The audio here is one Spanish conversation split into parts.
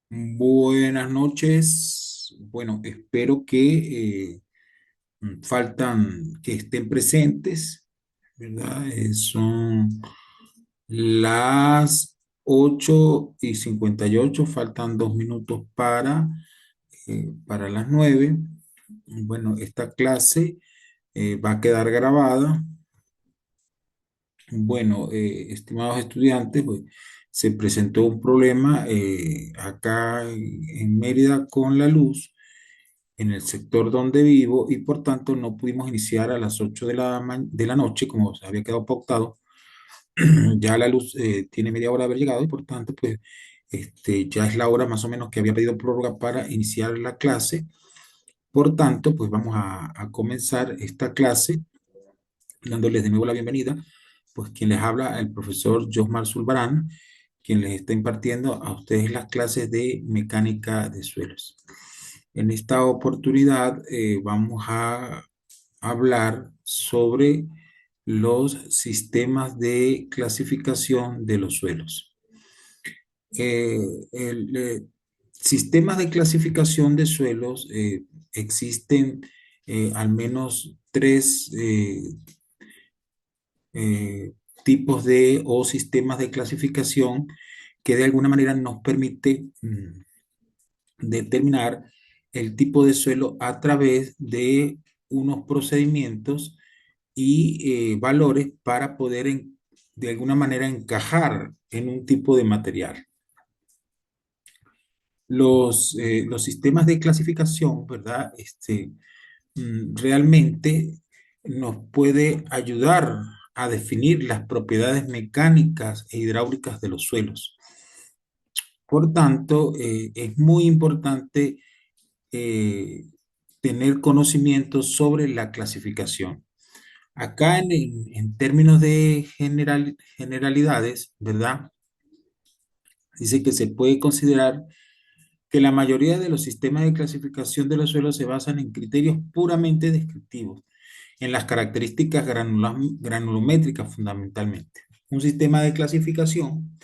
Buenas noches. Bueno, espero que faltan que estén presentes, ¿verdad? Son las 8:58, faltan 2 minutos para las 9. Bueno, esta clase va a quedar grabada. Bueno, estimados estudiantes, pues, se presentó un problema acá en Mérida con la luz en el sector donde vivo y por tanto no pudimos iniciar a las 8 de la noche como se había quedado pautado. Ya la luz tiene media hora de haber llegado y por tanto pues ya es la hora más o menos que había pedido prórroga para iniciar la clase. Por tanto pues vamos a comenzar esta clase dándoles de nuevo la bienvenida, pues quien les habla, el profesor Josmar Zulbarán, quien les está impartiendo a ustedes las clases de mecánica de suelos. En esta oportunidad vamos a hablar sobre los sistemas de clasificación de los suelos. Eh, el, Sistemas de clasificación de suelos existen al menos tres eh, tipos de o sistemas de clasificación que de alguna manera nos permite determinar el tipo de suelo a través de unos procedimientos y valores para poder de alguna manera encajar en un tipo de material. Los sistemas de clasificación, ¿verdad? Realmente nos puede ayudar a definir las propiedades mecánicas e hidráulicas de los suelos. Por tanto, es muy importante eh, tener conocimiento sobre la clasificación. Acá en términos de generalidades, ¿verdad? Dice que se puede considerar que la mayoría de los sistemas de clasificación de los suelos se basan en criterios puramente descriptivos, en las características granulométricas fundamentalmente. Un sistema de clasificación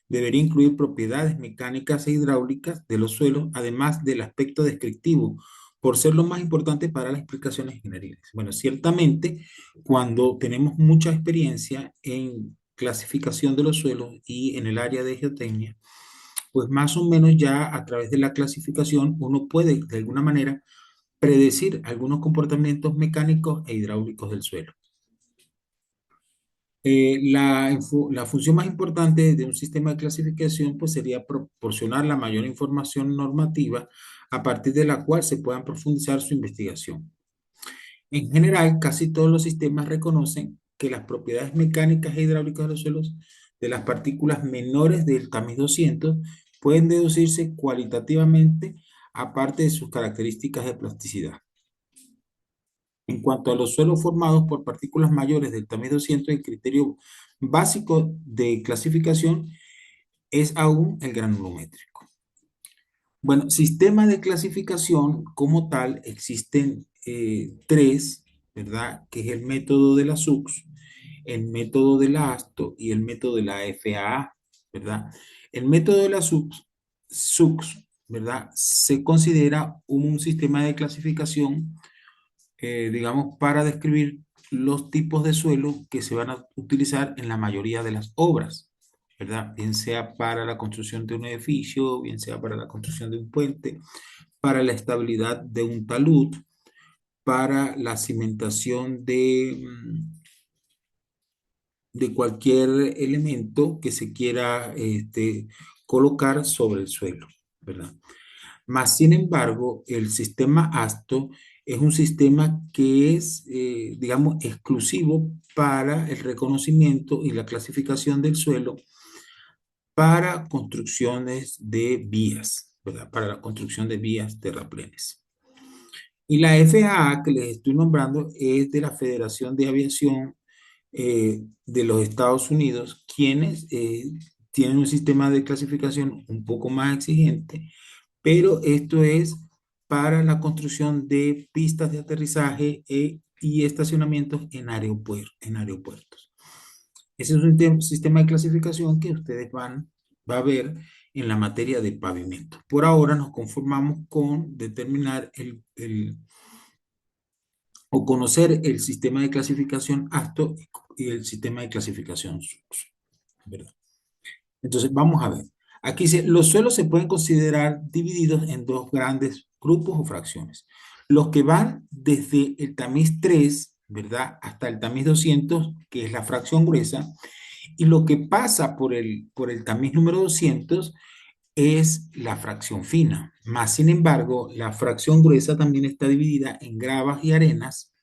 debería incluir propiedades mecánicas e hidráulicas de los suelos, además del aspecto descriptivo, por ser lo más importante para las explicaciones generales. Bueno, ciertamente, cuando tenemos mucha experiencia en clasificación de los suelos y en el área de geotecnia, pues más o menos ya a través de la clasificación uno puede de alguna manera predecir algunos comportamientos mecánicos e hidráulicos del suelo. La función más importante de un sistema de clasificación pues sería proporcionar la mayor información normativa a partir de la cual se puedan profundizar su investigación. En general, casi todos los sistemas reconocen que las propiedades mecánicas e hidráulicas de los suelos de las partículas menores del tamiz 200 pueden deducirse cualitativamente aparte de sus características de plasticidad. En cuanto a los suelos formados por partículas mayores del tamaño 200, el criterio básico de clasificación es aún el granulométrico. Bueno, sistemas de clasificación como tal existen tres, ¿verdad? Que es el método de la SUX, el método de la ASTO y el método de la FAA, ¿verdad? El método de la SUX, ¿verdad? Se considera un sistema de clasificación digamos, para describir los tipos de suelo que se van a utilizar en la mayoría de las obras, ¿verdad? Bien sea para la construcción de un edificio, bien sea para la construcción de un puente, para la estabilidad de un talud, para la cimentación de cualquier elemento que se quiera colocar sobre el suelo, ¿verdad? Más sin embargo, el sistema ASTO es un sistema que es, digamos, exclusivo para el reconocimiento y la clasificación del suelo para construcciones de vías, ¿verdad? Para la construcción de vías terraplenes. Y la FAA que les estoy nombrando es de la Federación de Aviación de los Estados Unidos, quienes tienen un sistema de clasificación un poco más exigente, pero esto es para la construcción de pistas de aterrizaje y estacionamientos en aeropuertos. Ese es un sistema de clasificación que ustedes va a ver en la materia de pavimento. Por ahora nos conformamos con determinar o conocer el sistema de clasificación ASTO y el sistema de clasificación SUX, ¿verdad? Entonces, vamos a ver. Aquí dice, los suelos se pueden considerar divididos en dos grandes grupos o fracciones. Los que van desde el tamiz 3, ¿verdad? Hasta el tamiz 200, que es la fracción gruesa, y lo que pasa por el tamiz número 200 es la fracción fina. Más sin embargo, la fracción gruesa también está dividida en gravas y arenas,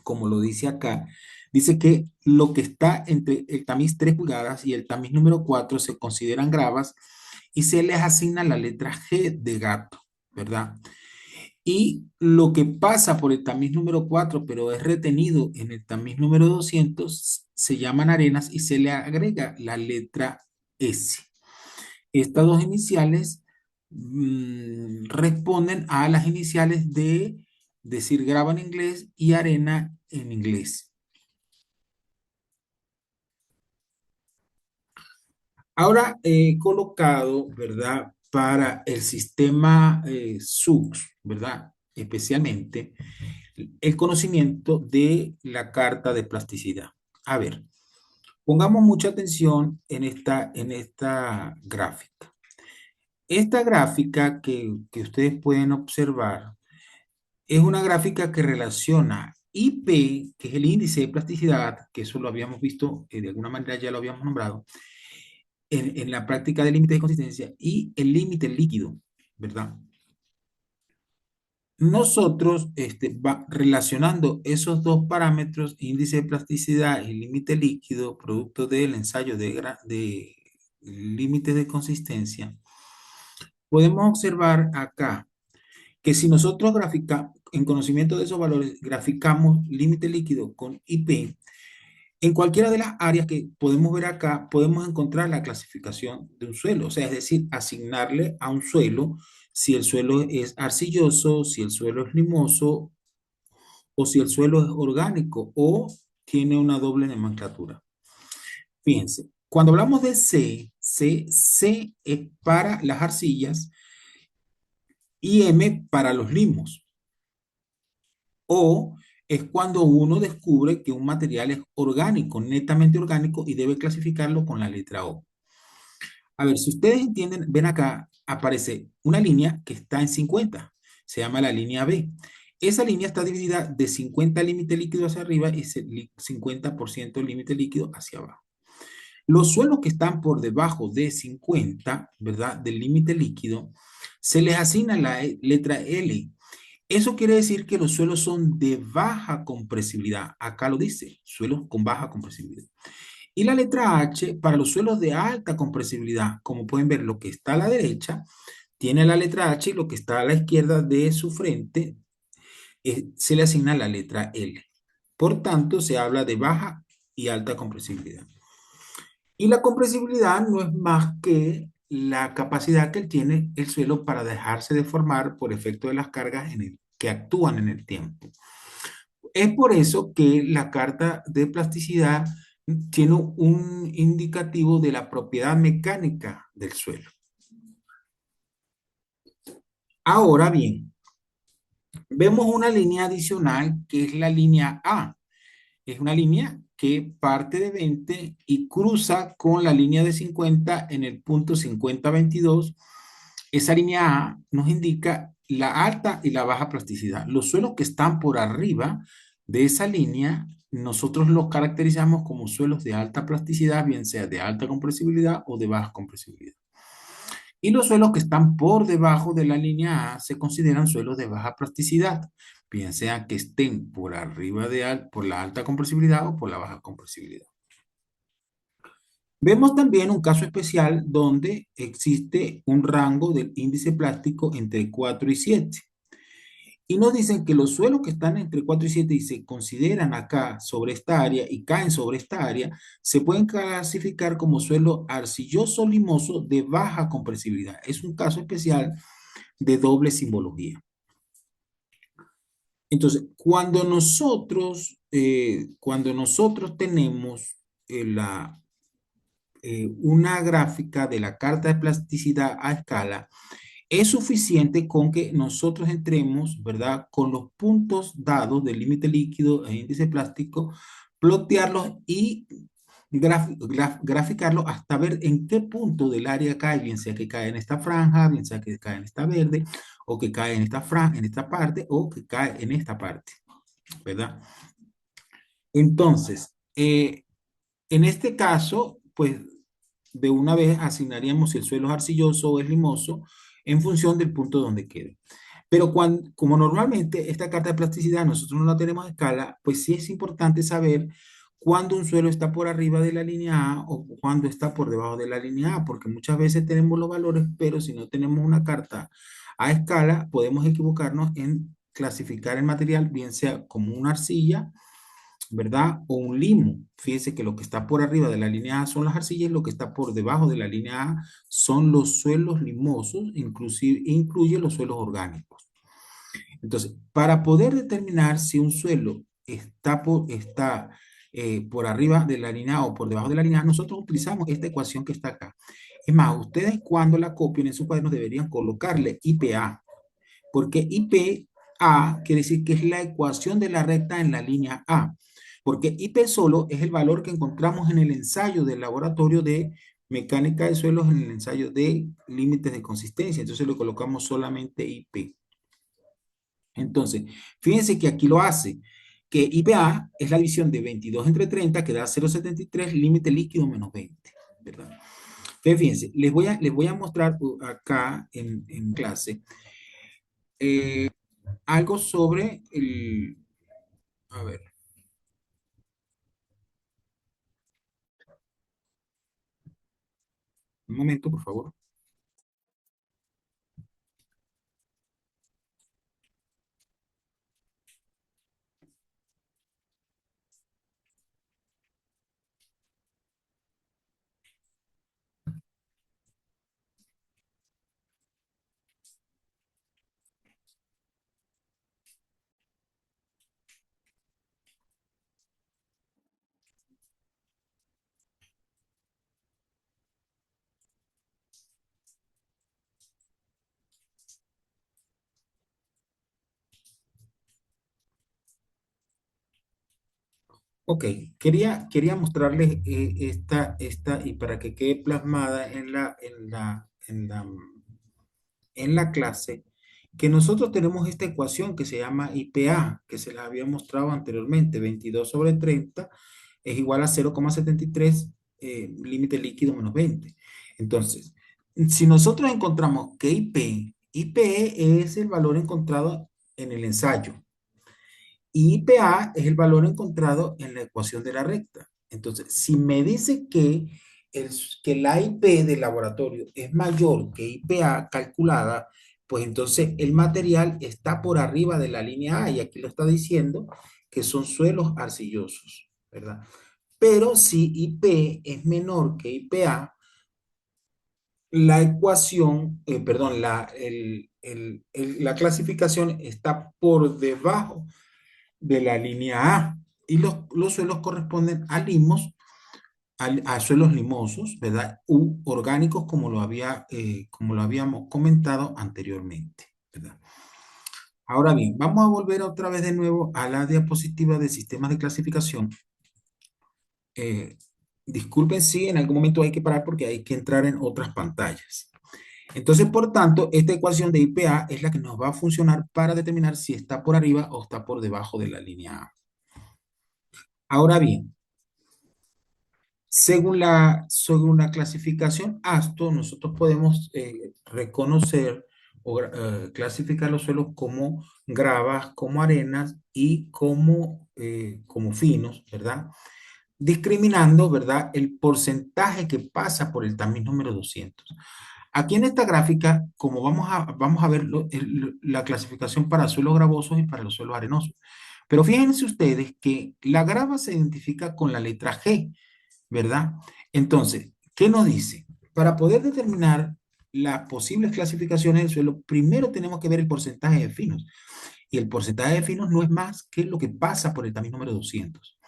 como lo dice acá. Dice que lo que está entre el tamiz 3 pulgadas y el tamiz número 4 se consideran gravas y se les asigna la letra G de gato, ¿verdad? Y lo que pasa por el tamiz número 4, pero es retenido en el tamiz número 200, se llaman arenas y se le agrega la letra S. Estas dos iniciales responden a las iniciales de decir grava en inglés y arena en inglés. Ahora he colocado, ¿verdad? Para el sistema SUX, ¿verdad? Especialmente el conocimiento de la carta de plasticidad. A ver, pongamos mucha atención en esta gráfica. Esta gráfica que ustedes pueden observar es una gráfica que relaciona IP, que es el índice de plasticidad, que eso lo habíamos visto, de alguna manera ya lo habíamos nombrado, en la práctica del límite de consistencia y el límite líquido, ¿verdad? Nosotros relacionando esos dos parámetros, índice de plasticidad y límite líquido, producto del ensayo de límites de consistencia, podemos observar acá que si nosotros en conocimiento de esos valores, graficamos límite líquido con IP, en cualquiera de las áreas que podemos ver acá, podemos encontrar la clasificación de un suelo, o sea, es decir, asignarle a un suelo si el suelo es arcilloso, si el suelo es limoso o si el suelo es orgánico o tiene una doble nomenclatura. Fíjense, cuando hablamos de C es para las arcillas y M para los limos. O es cuando uno descubre que un material es orgánico, netamente orgánico, y debe clasificarlo con la letra O. A ver, si ustedes entienden, ven acá, aparece una línea que está en 50, se llama la línea B. Esa línea está dividida de 50 límite líquido hacia arriba y 50% límite líquido hacia abajo. Los suelos que están por debajo de 50, ¿verdad? Del límite líquido, se les asigna la letra L. Eso quiere decir que los suelos son de baja compresibilidad. Acá lo dice, suelos con baja compresibilidad. Y la letra H para los suelos de alta compresibilidad. Como pueden ver, lo que está a la derecha tiene la letra H y lo que está a la izquierda de su frente se le asigna la letra L. Por tanto, se habla de baja y alta compresibilidad. Y la compresibilidad no es más que la capacidad que tiene el suelo para dejarse deformar por efecto de las cargas que actúan en el tiempo. Es por eso que la carta de plasticidad tiene un indicativo de la propiedad mecánica del suelo. Ahora bien, vemos una línea adicional que es la línea A. Es una línea que parte de 20 y cruza con la línea de 50 en el punto 50-22. Esa línea A nos indica la alta y la baja plasticidad. Los suelos que están por arriba de esa línea, nosotros los caracterizamos como suelos de alta plasticidad, bien sea de alta compresibilidad o de baja compresibilidad. Y los suelos que están por debajo de la línea A se consideran suelos de baja plasticidad, bien sea que estén por arriba por la alta compresibilidad o por la baja compresibilidad. Vemos también un caso especial donde existe un rango del índice plástico entre 4 y 7. Y nos dicen que los suelos que están entre 4 y 7 y se consideran acá sobre esta área y caen sobre esta área, se pueden clasificar como suelo arcilloso limoso de baja compresibilidad. Es un caso especial de doble simbología. Entonces, cuando nosotros tenemos una gráfica de la carta de plasticidad a escala, es suficiente con que nosotros entremos, ¿verdad? Con los puntos dados del límite líquido e índice plástico, plotearlos y graficarlos hasta ver en qué punto del área cae, bien sea que cae en esta franja, bien sea que cae en esta verde, o que cae en esta franja, en esta parte, o que cae en esta parte, ¿verdad? Entonces, en este caso, pues de una vez asignaríamos si el suelo es arcilloso o es limoso en función del punto donde quede. Pero como normalmente esta carta de plasticidad nosotros no la tenemos a escala, pues sí es importante saber cuándo un suelo está por arriba de la línea A o cuándo está por debajo de la línea A, porque muchas veces tenemos los valores, pero si no tenemos una carta a escala, podemos equivocarnos en clasificar el material, bien sea como una arcilla, ¿verdad? O un limo. Fíjese que lo que está por arriba de la línea A son las arcillas y lo que está por debajo de la línea A son los suelos limosos, inclusive incluye los suelos orgánicos. Entonces, para poder determinar si un suelo está por arriba de la línea A o por debajo de la línea A, nosotros utilizamos esta ecuación que está acá. Es más, ustedes cuando la copien en sus cuadernos deberían colocarle IPA, porque IPA quiere decir que es la ecuación de la recta en la línea A, porque IP solo es el valor que encontramos en el ensayo del laboratorio de mecánica de suelos, en el ensayo de límites de consistencia, entonces le colocamos solamente IP. Entonces, fíjense que aquí lo hace, que IPA es la división de 22 entre 30, que da 0,73, límite líquido menos 20, ¿verdad? Entonces, fíjense, les voy a mostrar acá en clase eh, algo sobre a ver, un momento, por favor. Ok, quería mostrarles y para que quede plasmada en la clase, que nosotros tenemos esta ecuación que se llama IPA, que se la había mostrado anteriormente, 22 sobre 30 es igual a 0,73, límite líquido menos 20. Entonces, si nosotros encontramos que IP es el valor encontrado en el ensayo, y IPA es el valor encontrado en la ecuación de la recta. Entonces, si me dice que la IP del laboratorio es mayor que IPA calculada, pues entonces el material está por arriba de la línea A y aquí lo está diciendo que son suelos arcillosos, ¿verdad? Pero si IP es menor que IPA, la ecuación, perdón, la clasificación está por debajo de la línea A. Y los suelos corresponden a limos, a suelos limosos, ¿verdad? U orgánicos, como lo habíamos comentado anteriormente, ¿verdad? Ahora bien, vamos a volver otra vez de nuevo a la diapositiva de sistemas de clasificación. Eh, disculpen si en algún momento hay que parar porque hay que entrar en otras pantallas. Entonces, por tanto, esta ecuación de IPA es la que nos va a funcionar para determinar si está por arriba o está por debajo de la línea A. Ahora bien, según la clasificación ASTO, nosotros podemos reconocer o clasificar los suelos como gravas, como arenas y como finos, ¿verdad? Discriminando, ¿verdad? El porcentaje que pasa por el tamiz número 200. Aquí en esta gráfica, como vamos a ver la clasificación para suelos gravosos y para los suelos arenosos. Pero fíjense ustedes que la grava se identifica con la letra G, ¿verdad? Entonces, ¿qué nos dice? Para poder determinar las posibles clasificaciones del suelo, primero tenemos que ver el porcentaje de finos. Y el porcentaje de finos no es más que lo que pasa por el tamiz número 200.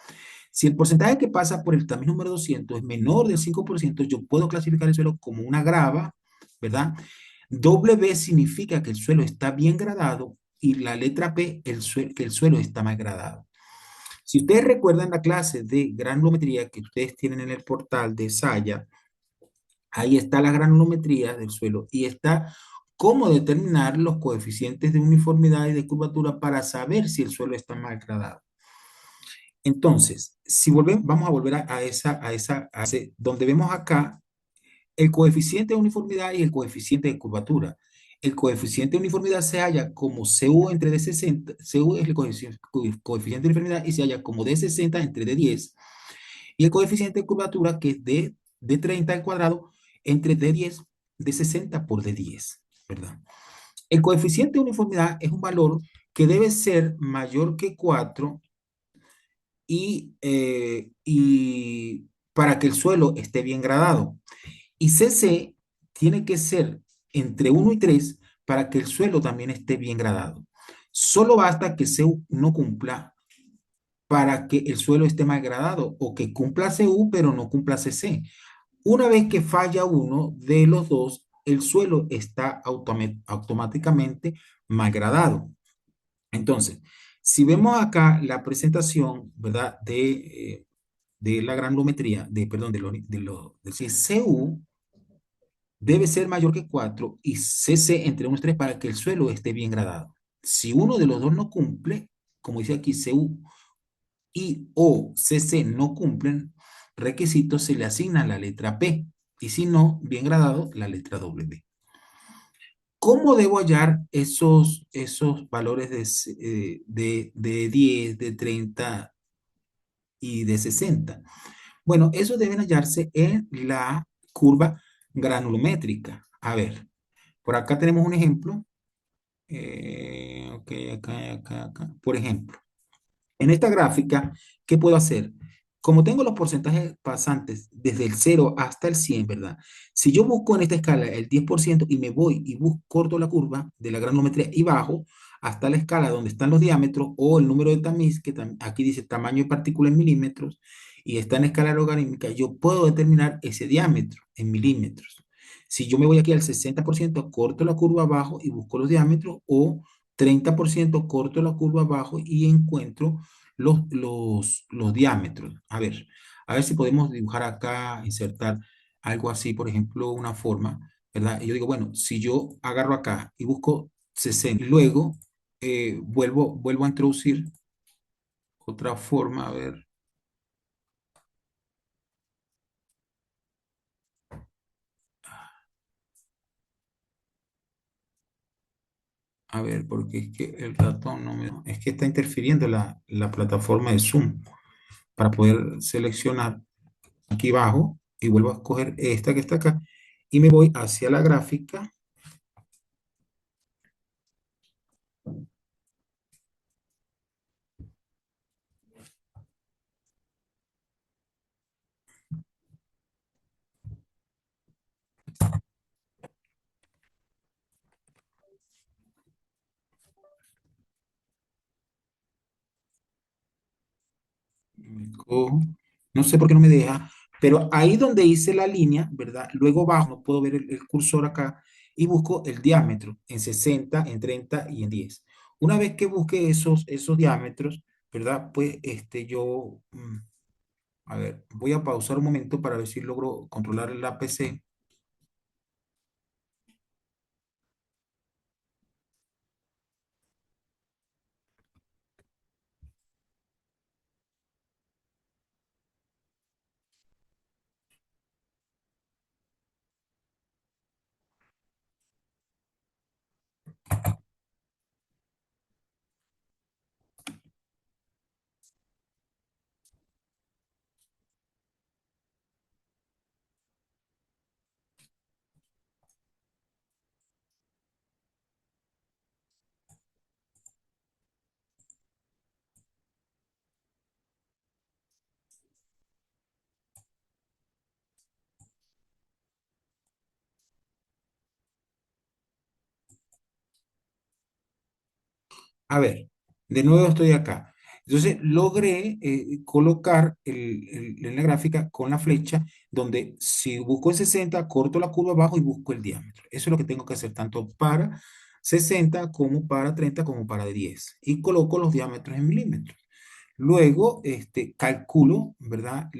Si el porcentaje que pasa por el tamiz número 200 es menor del 5%, yo puedo clasificar el suelo como una grava, ¿verdad? Doble B significa que el suelo está bien gradado y la letra P, que el suelo está mal gradado. Si ustedes recuerdan la clase de granulometría que ustedes tienen en el portal de Saya, ahí está la granulometría del suelo y está cómo determinar los coeficientes de uniformidad y de curvatura para saber si el suelo está mal gradado. Entonces, si volvemos, vamos a volver donde vemos acá el coeficiente de uniformidad y el coeficiente de curvatura. El coeficiente de uniformidad se halla como CU entre D60, CU es el coeficiente de uniformidad y se halla como D60 entre D10. Y el coeficiente de curvatura que es de 30 al cuadrado entre D10, D60 por D10, ¿verdad? El coeficiente de uniformidad es un valor que debe ser mayor que 4 y para que el suelo esté bien gradado. Y CC tiene que ser entre 1 y 3 para que el suelo también esté bien gradado. Solo basta que CU no cumpla para que el suelo esté mal gradado o que cumpla CU pero no cumpla CC. Una vez que falla uno de los dos, el suelo está automáticamente mal gradado. Entonces, si vemos acá la presentación, ¿verdad? De la granulometría, perdón, del CU debe ser mayor que 4 y CC entre 1 y 3 para que el suelo esté bien gradado. Si uno de los dos no cumple, como dice aquí, CU y o CC no cumplen requisitos, se le asigna la letra P. Y si no, bien gradado, la letra W. ¿Cómo debo hallar esos valores de 10, de 30 y de 60? Bueno, esos deben hallarse en la curva granulométrica. A ver, por acá tenemos un ejemplo. Ok, acá. Por ejemplo, en esta gráfica, ¿qué puedo hacer? Como tengo los porcentajes pasantes desde el 0 hasta el 100, ¿verdad? Si yo busco en esta escala el 10% y me voy y corto la curva de la granulometría y bajo hasta la escala donde están los diámetros o el número de tamiz, que aquí dice tamaño de partícula en milímetros, y está en escala logarítmica, yo puedo determinar ese diámetro en milímetros. Si yo me voy aquí al 60%, corto la curva abajo y busco los diámetros, o 30% corto la curva abajo y encuentro los diámetros. A ver si podemos dibujar acá, insertar algo así, por ejemplo, una forma, ¿verdad? Y yo digo, bueno, si yo agarro acá y busco 60, y luego vuelvo a introducir otra forma, porque es que el ratón no me... Es que está interfiriendo la plataforma de Zoom para poder seleccionar aquí abajo y vuelvo a escoger esta que está acá y me voy hacia la gráfica. Cojo, no sé por qué no me deja, pero ahí donde hice la línea, ¿verdad? Luego bajo, no puedo ver el cursor acá y busco el diámetro en 60, en 30 y en 10. Una vez que busque esos diámetros, ¿verdad? Pues voy a pausar un momento para ver si logro controlar la PC. A ver, de nuevo estoy acá. Entonces logré colocar en la gráfica con la flecha, donde si busco el 60 corto la curva abajo y busco el diámetro. Eso es lo que tengo que hacer tanto para 60 como para 30 como para 10. Y coloco los diámetros en milímetros. Luego, calculo, ¿verdad?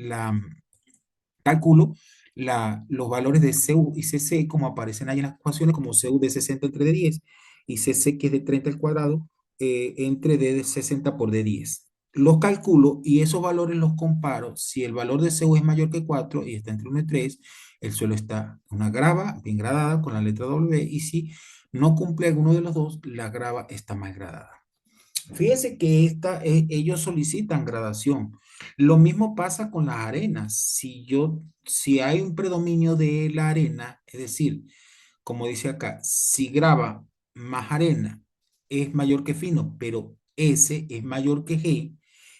Calculo los valores de CU y CC como aparecen ahí en las ecuaciones, como CU de 60 entre d 10 y CC que es de 30 al cuadrado entre d de 60 por d 10. Los calculo y esos valores los comparo. Si el valor de CU es mayor que 4 y está entre 1 y 3, el suelo está una grava bien gradada con la letra W, y si no cumple alguno de los dos, la grava está mal gradada. Fíjese que ellos solicitan gradación. Lo mismo pasa con las arenas. Si hay un predominio de la arena, es decir, como dice acá, si grava más arena es mayor que fino, pero S es mayor que G,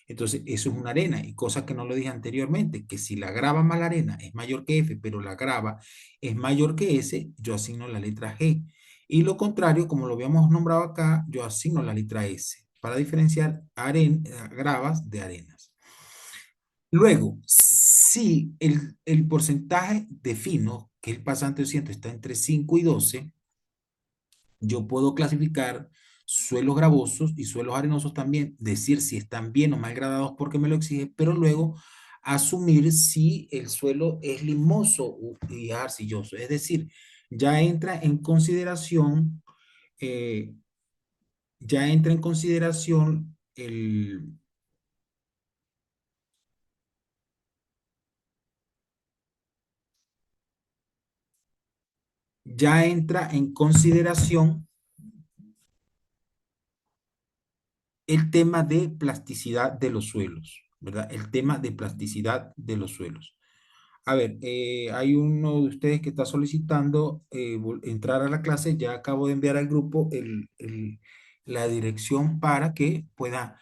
entonces eso es una arena. Y cosa que no lo dije anteriormente, que si la grava más la arena es mayor que F, pero la grava es mayor que S, yo asigno la letra G. Y lo contrario, como lo habíamos nombrado acá, yo asigno la letra S para diferenciar gravas de arenas. Luego, si el porcentaje de fino, que es el pasante 200, está entre 5 y 12, yo puedo clasificar suelos gravosos y suelos arenosos también, decir si están bien o mal gradados porque me lo exige, pero luego asumir si el suelo es limoso y arcilloso. Es decir, ya entra en consideración, eh, ya entra en consideración ya entra en consideración el tema de plasticidad de los suelos, ¿verdad? El tema de plasticidad de los suelos. A ver, hay uno de ustedes que está solicitando entrar a la clase. Ya acabo de enviar al grupo la dirección para que pueda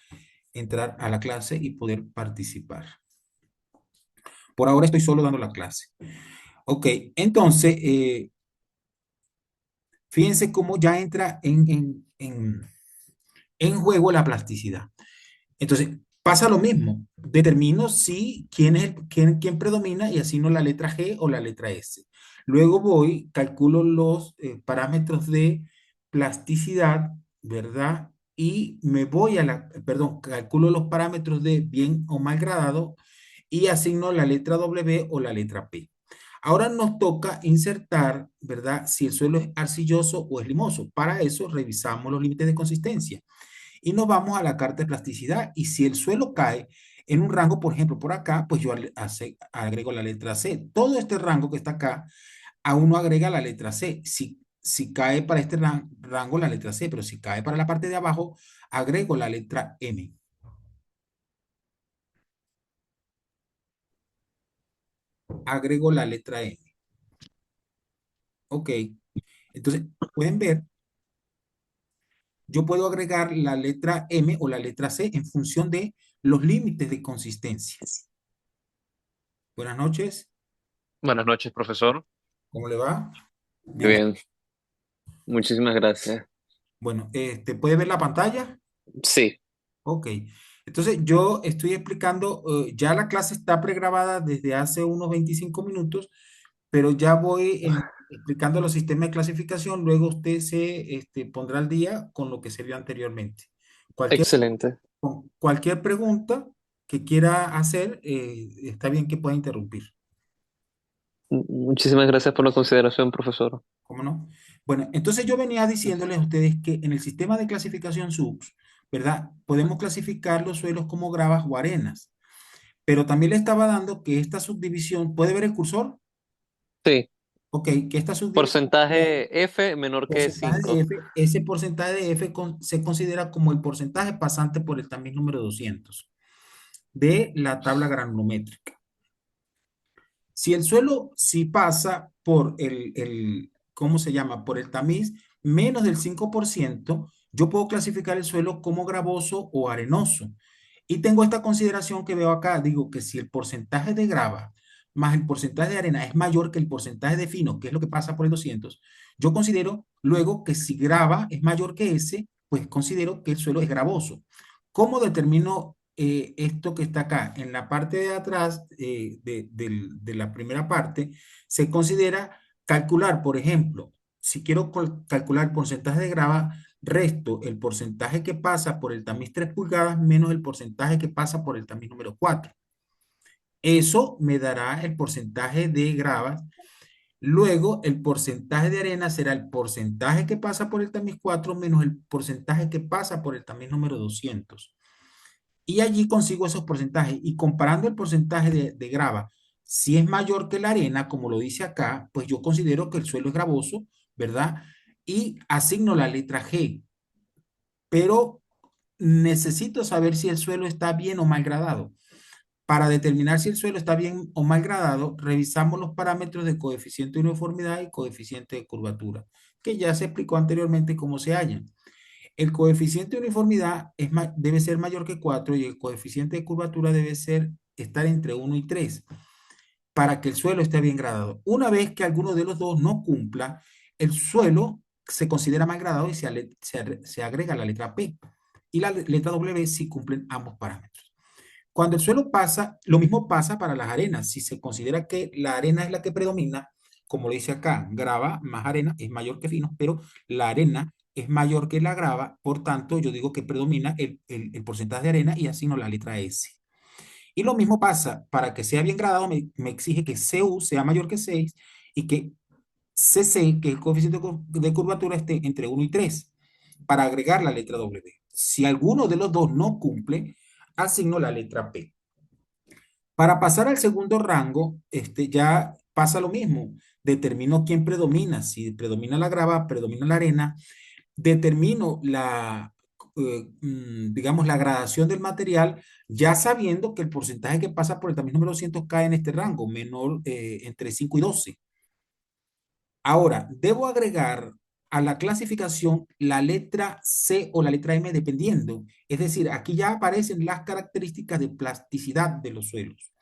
entrar a la clase y poder participar. Por ahora estoy solo dando la clase. Ok, entonces, fíjense cómo ya entra en juego la plasticidad. Entonces, pasa lo mismo. Determino si quién predomina y asigno la letra G o la letra S. Luego voy, calculo los parámetros de plasticidad, ¿verdad? Y me voy perdón, calculo los parámetros de bien o mal gradado y asigno la letra W o la letra P. Ahora nos toca insertar, ¿verdad? Si el suelo es arcilloso o es limoso. Para eso revisamos los límites de consistencia y nos vamos a la carta de plasticidad. Y si el suelo cae en un rango, por ejemplo, por acá, pues yo agrego la letra C. Todo este rango que está acá, a uno agrega la letra C. Si cae para este rango, la letra C, pero si cae para la parte de abajo, agrego la letra M. Agrego la letra M. Ok. Entonces, pueden ver, yo puedo agregar la letra M o la letra C en función de los límites de consistencia. Buenas noches. Buenas noches, profesor. ¿Cómo le va? Qué Bien. bien, muchísimas gracias. Bueno, ¿puede ver la pantalla? Sí, Ok. Entonces, yo estoy explicando, ya la clase está pregrabada desde hace unos 25 minutos, pero ya voy explicando los sistemas de clasificación. Luego usted se pondrá al día con lo que se vio anteriormente. Cualquier, excelente. cualquier pregunta que quiera hacer, está bien que pueda interrumpir. Muchísimas gracias por la consideración, profesor. ¿Cómo no? Bueno, entonces yo venía diciéndoles a ustedes que en el sistema de clasificación SUBS, ¿verdad? Podemos clasificar los suelos como gravas o arenas, pero también le estaba dando que esta subdivisión, ¿puede ver el cursor? Sí, Ok, que esta subdivisión, porcentaje F menor que porcentaje de 5. F, ese porcentaje de F se considera como el porcentaje pasante por el tamiz número 200 de la tabla granulométrica. Si pasa por ¿cómo se llama? Por el tamiz menos del 5%, yo puedo clasificar el suelo como gravoso o arenoso. Y tengo esta consideración que veo acá, digo que si el porcentaje de grava más el porcentaje de arena es mayor que el porcentaje de fino, que es lo que pasa por el 200, yo considero luego que si grava es mayor que ese, pues considero que el suelo es gravoso. ¿Cómo determino esto que está acá? En la parte de atrás de la primera parte, se considera calcular, por ejemplo, si quiero calcular el porcentaje de grava, resto el porcentaje que pasa por el tamiz 3 pulgadas menos el porcentaje que pasa por el tamiz número 4. Eso me dará el porcentaje de gravas. Luego, el porcentaje de arena será el porcentaje que pasa por el tamiz 4 menos el porcentaje que pasa por el tamiz número 200. Y allí consigo esos porcentajes. Y comparando el porcentaje de grava, si es mayor que la arena, como lo dice acá, pues yo considero que el suelo es gravoso, ¿verdad? Y asigno la letra G. Pero necesito saber si el suelo está bien o mal gradado. Para determinar si el suelo está bien o mal gradado, revisamos los parámetros de coeficiente de uniformidad y coeficiente de curvatura, que ya se explicó anteriormente cómo se hallan. El coeficiente de uniformidad debe ser mayor que 4 y el coeficiente de curvatura debe estar entre 1 y 3 para que el suelo esté bien gradado. Una vez que alguno de los dos no cumpla, el suelo se considera mal gradado y se agrega la letra P y la letra W si cumplen ambos parámetros. Cuando el suelo pasa, lo mismo pasa para las arenas. Si se considera que la arena es la que predomina, como lo dice acá, grava más arena es mayor que fino, pero la arena es mayor que la grava, por tanto, yo digo que predomina el porcentaje de arena y asigno la letra S. Y lo mismo pasa, para que sea bien gradado, me exige que CU sea mayor que 6 y que CC, que es el coeficiente de curvatura, esté entre 1 y 3 para agregar la letra W. Si alguno de los dos no cumple, asigno la letra P. Para pasar al segundo rango, ya pasa lo mismo. Determino quién predomina. Si predomina la grava, predomina la arena. Determino digamos, la gradación del material, ya sabiendo que el porcentaje que pasa por el tamiz número 200 cae en este rango, menor entre 5 y 12. Ahora, debo agregar a la clasificación la letra C o la letra M dependiendo. Es decir, aquí ya aparecen las características de plasticidad de los suelos.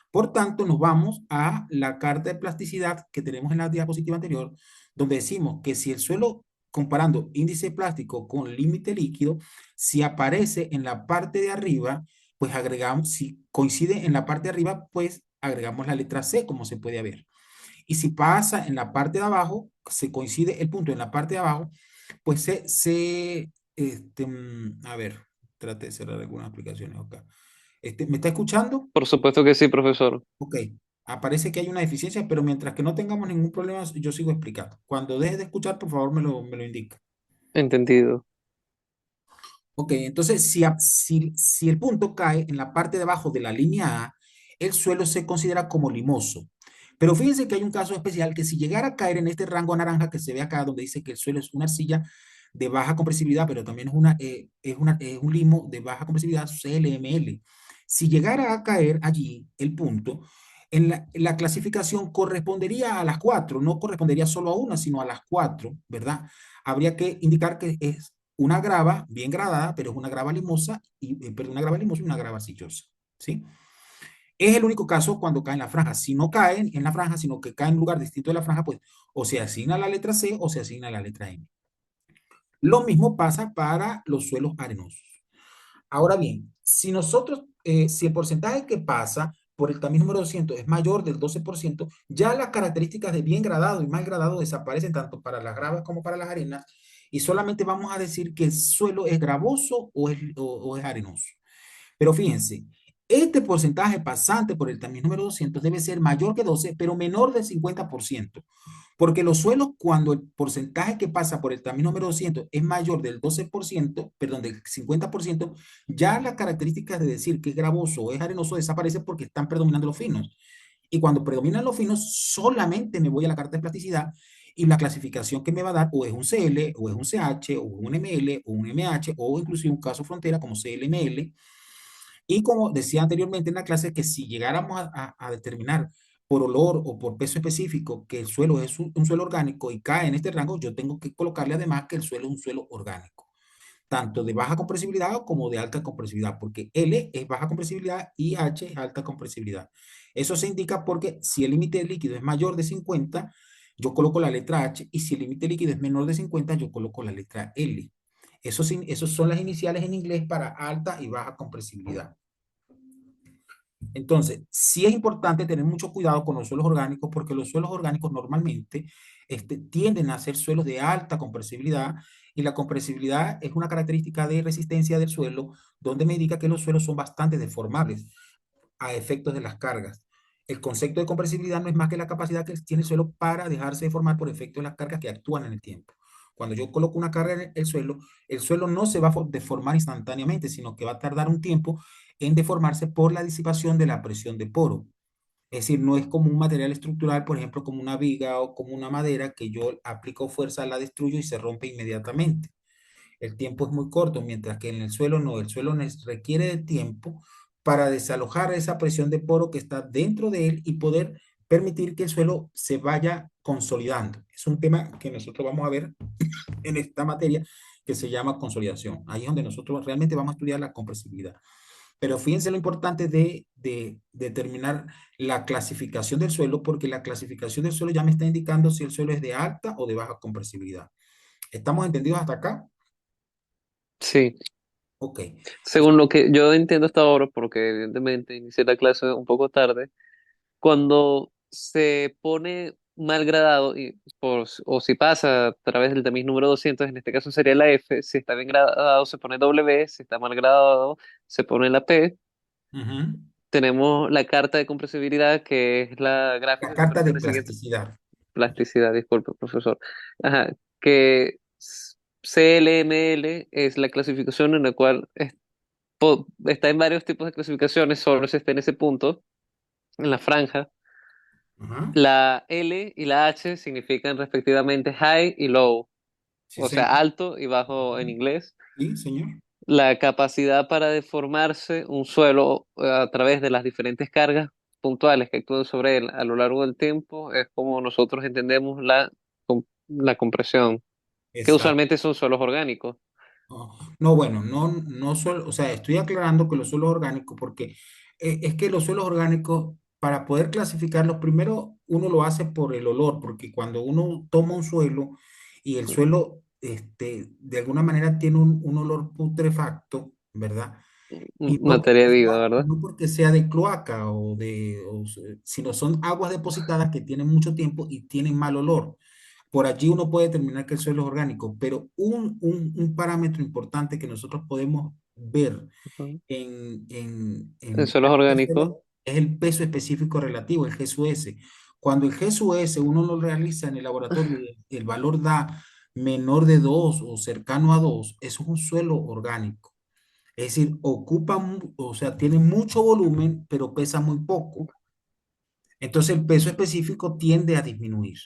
Por tanto, nos vamos a la carta de plasticidad que tenemos en la diapositiva anterior, donde decimos que si el suelo, comparando índice plástico con límite líquido, si aparece en la parte de arriba, pues agregamos, si coincide en la parte de arriba, pues agregamos la letra C, como se puede ver. Y si pasa en la parte de abajo, se coincide el punto en la parte de abajo, pues a ver, trate de cerrar algunas aplicaciones acá. ¿Me está escuchando? Por supuesto que sí, profesor. Ok, aparece que hay una deficiencia, pero mientras que no tengamos ningún problema, yo sigo explicando. Cuando deje de escuchar, por favor, me lo indica. Entendido. Ok, entonces si el punto cae en la parte de abajo de la línea A, el suelo se considera como limoso. Pero fíjense que hay un caso especial que si llegara a caer en este rango naranja que se ve acá, donde dice que el suelo es una arcilla de baja compresibilidad, pero también es un limo de baja compresibilidad CLML. Si llegara a caer allí el punto, en la clasificación correspondería a las cuatro, no correspondería solo a una, sino a las cuatro, ¿verdad? Habría que indicar que es una grava bien gradada, pero es una grava limosa, perdón, una grava limosa y una grava sillosa, ¿sí? Es el único caso cuando cae en la franja. Si no caen en la franja, sino que cae en un lugar distinto de la franja, pues o se asigna la letra C o se asigna la letra M. Lo mismo pasa para los suelos arenosos. Ahora bien, si el porcentaje que pasa por el camino número 200 es mayor del 12%, ya las características de bien gradado y mal gradado desaparecen tanto para las gravas como para las arenas y solamente vamos a decir que el suelo es gravoso o es arenoso. Pero fíjense, este porcentaje pasante por el tamiz número 200 debe ser mayor que 12, pero menor del 50%. Porque los suelos, cuando el porcentaje que pasa por el tamiz número 200 es mayor del 12%, perdón, del 50%, ya las características de decir que es gravoso o es arenoso desaparecen porque están predominando los finos. Y cuando predominan los finos, solamente me voy a la carta de plasticidad y la clasificación que me va a dar o es un CL, o es un CH, o un ML, o un MH, o inclusive un caso frontera como CLML. Y como decía anteriormente en la clase, que si llegáramos a determinar por olor o por peso específico que el suelo es un suelo orgánico y cae en este rango, yo tengo que colocarle además que el suelo es un suelo orgánico, tanto de baja compresibilidad como de alta compresibilidad, porque L es baja compresibilidad y H es alta compresibilidad. Eso se indica porque si el límite líquido es mayor de 50, yo coloco la letra H, y si el límite líquido es menor de 50, yo coloco la letra L. Esos son las iniciales en inglés para alta y baja compresibilidad. Entonces, sí es importante tener mucho cuidado con los suelos orgánicos porque los suelos orgánicos normalmente tienden a ser suelos de alta compresibilidad y la compresibilidad es una característica de resistencia del suelo donde me indica que los suelos son bastante deformables a efectos de las cargas. El concepto de compresibilidad no es más que la capacidad que tiene el suelo para dejarse deformar por efecto de las cargas que actúan en el tiempo. Cuando yo coloco una carga en el suelo no se va a deformar instantáneamente, sino que va a tardar un tiempo en deformarse por la disipación de la presión de poro. Es decir, no es como un material estructural, por ejemplo, como una viga o como una madera, que yo aplico fuerza, la destruyo y se rompe inmediatamente. El tiempo es muy corto, mientras que en el suelo no, el suelo requiere de tiempo para desalojar esa presión de poro que está dentro de él y poder permitir que el suelo se vaya consolidando. Es un tema que nosotros vamos a ver en esta materia que se llama consolidación. Ahí es donde nosotros realmente vamos a estudiar la compresibilidad. Pero fíjense lo importante de determinar la clasificación del suelo, porque la clasificación del suelo ya me está indicando si el suelo es de alta o de baja compresibilidad. ¿Estamos entendidos hasta acá? Sí, Ok. según lo que yo entiendo hasta ahora, porque evidentemente inicié la clase un poco tarde, cuando se pone mal gradado o si pasa a través del tamiz número 200, en este caso sería la F, si está bien gradado se pone W, si está mal gradado se pone la P. Ujú. Tenemos la carta de compresibilidad, que es la La gráfica que carta aparece de en el siguiente. plasticidad. Plasticidad, disculpe, profesor. Ajá, que CLML es la clasificación en la cual está en varios tipos de clasificaciones, solo si está en ese punto, en la franja. Ajá. La L y la H significan respectivamente high y low, Sí, o señor. sea, alto y bajo en Ujú. inglés. Sí, señor. La capacidad para deformarse un suelo a través de las diferentes cargas puntuales que actúan sobre él a lo largo del tiempo es como nosotros entendemos la compresión, que Exacto. usualmente son suelos orgánicos. No, no, bueno, no solo, o sea, estoy aclarando que los suelos orgánicos, porque es que los suelos orgánicos, para poder clasificarlos, primero uno lo hace por el olor, porque cuando uno toma un suelo y el suelo, de alguna manera tiene un olor putrefacto, ¿verdad? Y Materia viva, ¿verdad? no porque sea de cloaca sino son aguas depositadas que tienen mucho tiempo y tienen mal olor. Por allí uno puede determinar que el suelo es orgánico, pero un parámetro importante que nosotros podemos ver Ujú. En en suelos el orgánicos. suelo es el peso específico relativo, el GSUS. Cuando el GSUS uno lo realiza en el laboratorio y el valor da menor de 2 o cercano a 2, eso es un suelo orgánico. Es decir, o sea, tiene mucho volumen, pero pesa muy poco. Entonces el peso específico tiende a disminuir.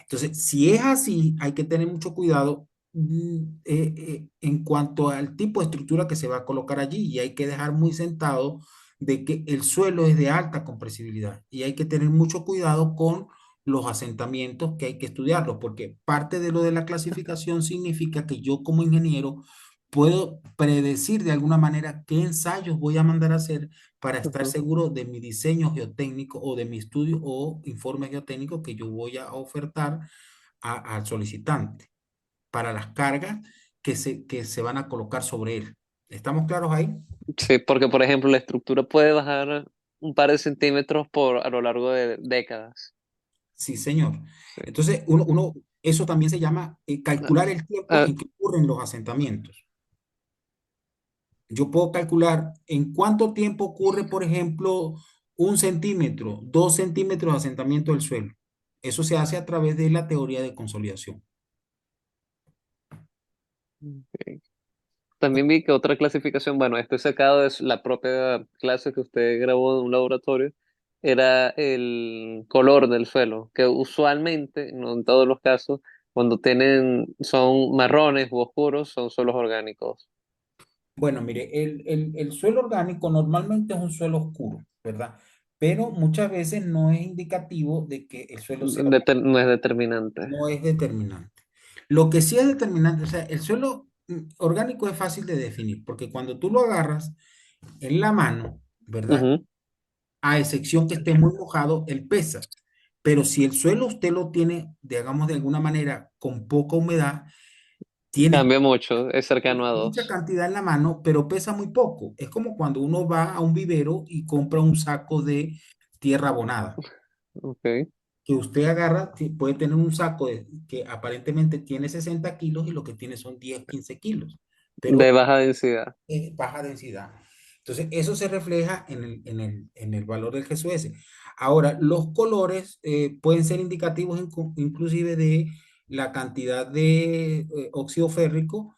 Entonces, si es así, hay que tener mucho cuidado en cuanto al tipo de estructura que se va a colocar allí y hay que dejar muy sentado de que el suelo es de alta compresibilidad y hay que tener mucho cuidado con los asentamientos que hay que estudiarlos, porque parte de lo de la clasificación significa que yo como ingeniero puedo predecir de alguna manera qué ensayos voy a mandar a hacer para estar Ujú. seguro de mi diseño geotécnico o de mi estudio o informe geotécnico que yo voy a ofertar al solicitante para las cargas que se van a colocar sobre él. ¿Estamos claros ahí? Sí, porque por ejemplo la estructura puede bajar un par de centímetros a lo largo de décadas. Sí, señor. Sí. Entonces, eso también se llama Ah, calcular el tiempo ah, en que ocurren los asentamientos. Yo puedo calcular en cuánto tiempo ocurre, por ejemplo, 1 centímetro, 2 centímetros de asentamiento del suelo. Eso se hace a través de la teoría de consolidación. ok. También vi que otra clasificación, bueno, esto es sacado de la propia clase que usted grabó de un laboratorio, era el color del suelo, que usualmente, no en todos los casos, cuando son marrones u oscuros, son suelos orgánicos. Bueno, mire, el suelo orgánico normalmente es un suelo oscuro, ¿verdad? Pero muchas veces no es indicativo de que el suelo sea orgánico, No es determinante. no es determinante. Lo que sí es determinante, o sea, el suelo orgánico es fácil de definir, porque cuando tú lo agarras en la mano, ¿verdad? Ujú. A excepción que esté muy mojado, él pesa. Pero si el suelo usted lo tiene, digamos, de alguna manera con poca humedad, Tienes Cambia mucho, es cercano a mucha 2. cantidad en la mano, pero pesa muy poco. Es como cuando uno va a un vivero y compra un saco de tierra abonada, Ok. que usted agarra, puede tener un saco que aparentemente tiene 60 kilos y lo que tiene son 10 15 kilos, De pero baja densidad. es baja densidad. Entonces, eso se refleja en el valor del GSUS. Ahora, los colores pueden ser indicativos inclusive de la cantidad de óxido férrico,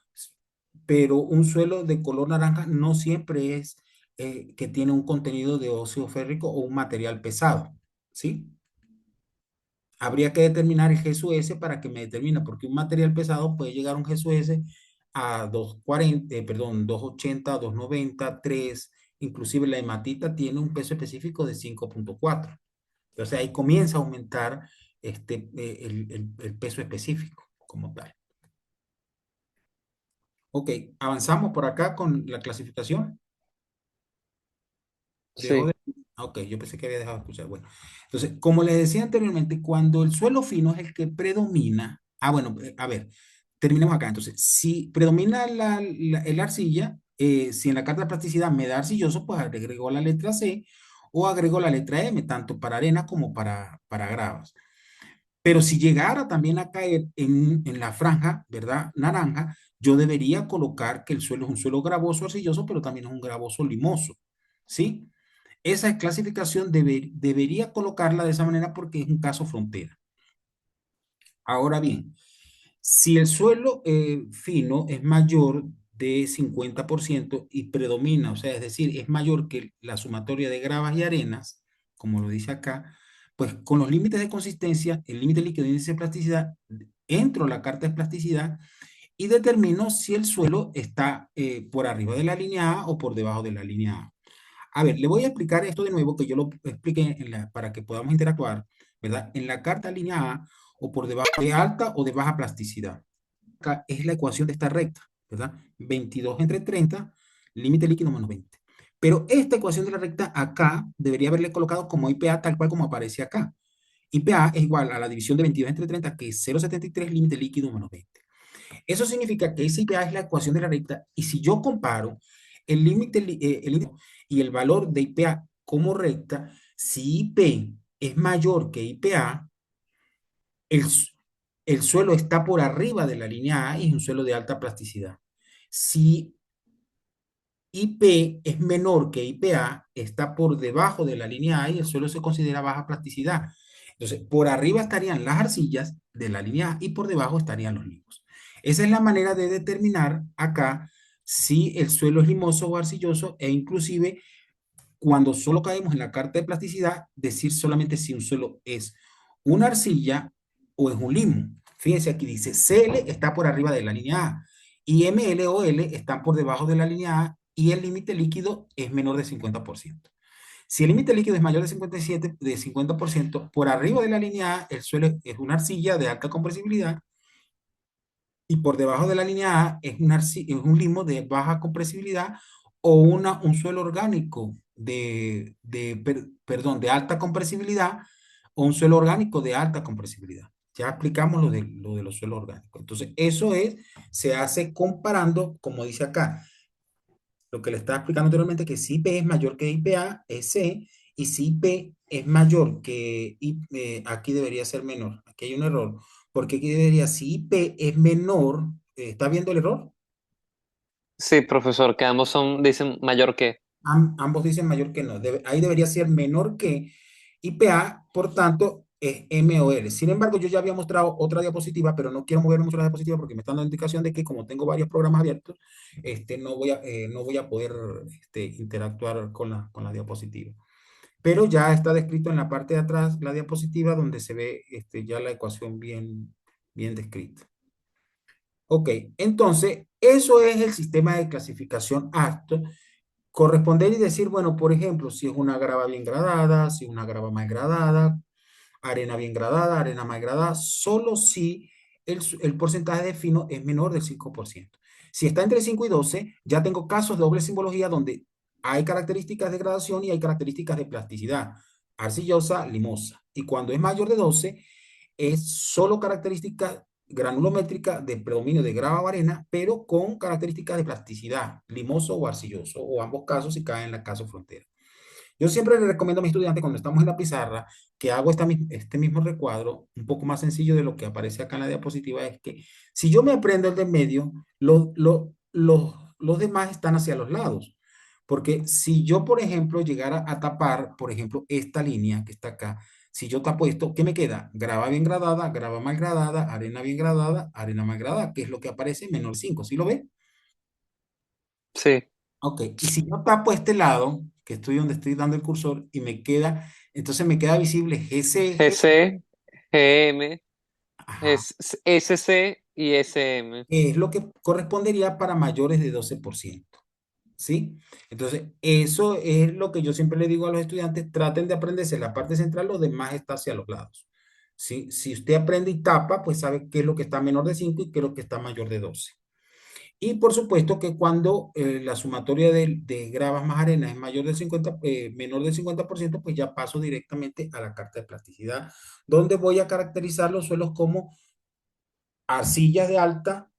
pero un suelo de color naranja no siempre es que tiene un contenido de óxido férrico o un material pesado, ¿sí? Habría que determinar el GSUS para que me determine, porque un material pesado puede llegar a un GSUS a 240, perdón, 280, 290, 3, inclusive la hematita tiene un peso específico de 5,4. Entonces ahí comienza a aumentar el peso específico como tal. Ok, avanzamos por acá con la clasificación. Dejó Sí, de... Ok, yo pensé que había dejado de escuchar. Bueno, entonces, como les decía anteriormente, cuando el suelo fino es el que predomina, bueno, a ver, terminemos acá. Entonces, si predomina el arcilla, si en la carta de plasticidad me da arcilloso, pues agrego la letra C o agrego la letra M, tanto para arena como para gravas. Pero si llegara también a caer en la franja, ¿verdad? Naranja, yo debería colocar que el suelo es un suelo gravoso arcilloso, pero también es un gravoso limoso, ¿sí? Esa clasificación debería colocarla de esa manera porque es un caso frontera. Ahora bien, si el suelo fino es mayor de 50% y predomina, o sea, es decir, es mayor que la sumatoria de gravas y arenas, como lo dice acá, pues con los límites de consistencia, el límite líquido de índice de plasticidad, entro a la carta de plasticidad y determino si el suelo está por arriba de la línea A o por debajo de la línea A. A ver, le voy a explicar esto de nuevo, que yo lo expliqué para que podamos interactuar, ¿verdad? En la carta línea A o por debajo de alta o de baja plasticidad. Acá es la ecuación de esta recta, ¿verdad? 22 entre 30, límite líquido menos 20. Pero esta ecuación de la recta acá debería haberle colocado como IPA tal cual como aparece acá. IPA es igual a la división de 22 entre 30, que es 0,73, límite líquido menos 20. Eso significa que ese IPA es la ecuación de la recta y si yo comparo el límite y el valor de IPA como recta, si IP es mayor que IPA, el, el suelo está por arriba de la línea A y es un suelo de alta plasticidad. Si IP es menor que IPA, está por debajo de la línea A y el suelo se considera baja plasticidad. Entonces, por arriba estarían las arcillas de la línea A y por debajo estarían los limos. Esa es la manera de determinar acá si el suelo es limoso o arcilloso e inclusive cuando solo caemos en la carta de plasticidad, decir solamente si un suelo es una arcilla o es un limo. Fíjense aquí dice CL está por arriba de la línea A y ML o L están por debajo de la línea A y el límite líquido es menor de 50%. Si el límite líquido es mayor de 57, de 50%, por arriba de la línea A, el suelo es una arcilla de alta compresibilidad y por debajo de la línea A es un limo de baja compresibilidad o un suelo orgánico perdón, de alta compresibilidad o un suelo orgánico de alta compresibilidad. Ya explicamos lo de los suelos orgánicos. Entonces, se hace comparando, como dice acá, lo que le estaba explicando anteriormente, que si IP es mayor que IPA, es C, y si IP es mayor que aquí debería ser menor. Aquí hay un error, porque aquí debería, si IP es menor, ¿está viendo el error? sí, profesor, que ambos son, dicen mayor que. Ambos dicen mayor que no. Ahí debería ser menor que IPA, por tanto, es MOL. Sin embargo, yo ya había mostrado otra diapositiva, pero no quiero mover mucho la diapositiva porque me están dando indicación de que como tengo varios programas abiertos, no voy a poder interactuar con la diapositiva. Pero ya está descrito en la parte de atrás la diapositiva donde se ve ya la ecuación bien descrita. Ok, entonces, eso es el sistema de clasificación apto. Corresponder y decir, bueno, por ejemplo, si es una grava bien gradada, si es una grava más gradada, arena bien gradada, arena más gradada, solo si el porcentaje de fino es menor del 5%. Si está entre 5 y 12, ya tengo casos de doble simbología donde hay características de gradación y hay características de plasticidad, arcillosa, limosa. Y cuando es mayor de 12, es solo características granulométrica de predominio de grava o arena, pero con características de plasticidad, limoso o arcilloso, o ambos casos si caen en la caso frontera. Yo siempre le recomiendo a mis estudiantes cuando estamos en la pizarra que hago este mismo recuadro, un poco más sencillo de lo que aparece acá en la diapositiva, es que si yo me aprendo el de medio, los demás están hacia los lados. Porque si yo, por ejemplo, llegara a tapar, por ejemplo, esta línea que está acá, si yo tapo esto, ¿qué me queda? Grava bien gradada, grava mal gradada, arena bien gradada, arena mal gradada, que es lo que aparece en menor 5. ¿Sí lo ve? Sí. Ok, y si yo tapo este lado, que estoy donde estoy dando el cursor, y me queda, entonces me queda visible GCG, GC, GM, ajá, es SC y SM. que es lo que correspondería para mayores de 12%, ¿sí? Entonces, eso es lo que yo siempre le digo a los estudiantes, traten de aprenderse la parte central, lo demás está hacia los lados, ¿sí? Si usted aprende y tapa, pues sabe qué es lo que está menor de 5 y qué es lo que está mayor de 12. Y por supuesto que cuando la sumatoria de gravas más arena es mayor del 50, menor del 50%, pues ya paso directamente a la carta de plasticidad, donde voy a caracterizar los suelos como arcillas de alta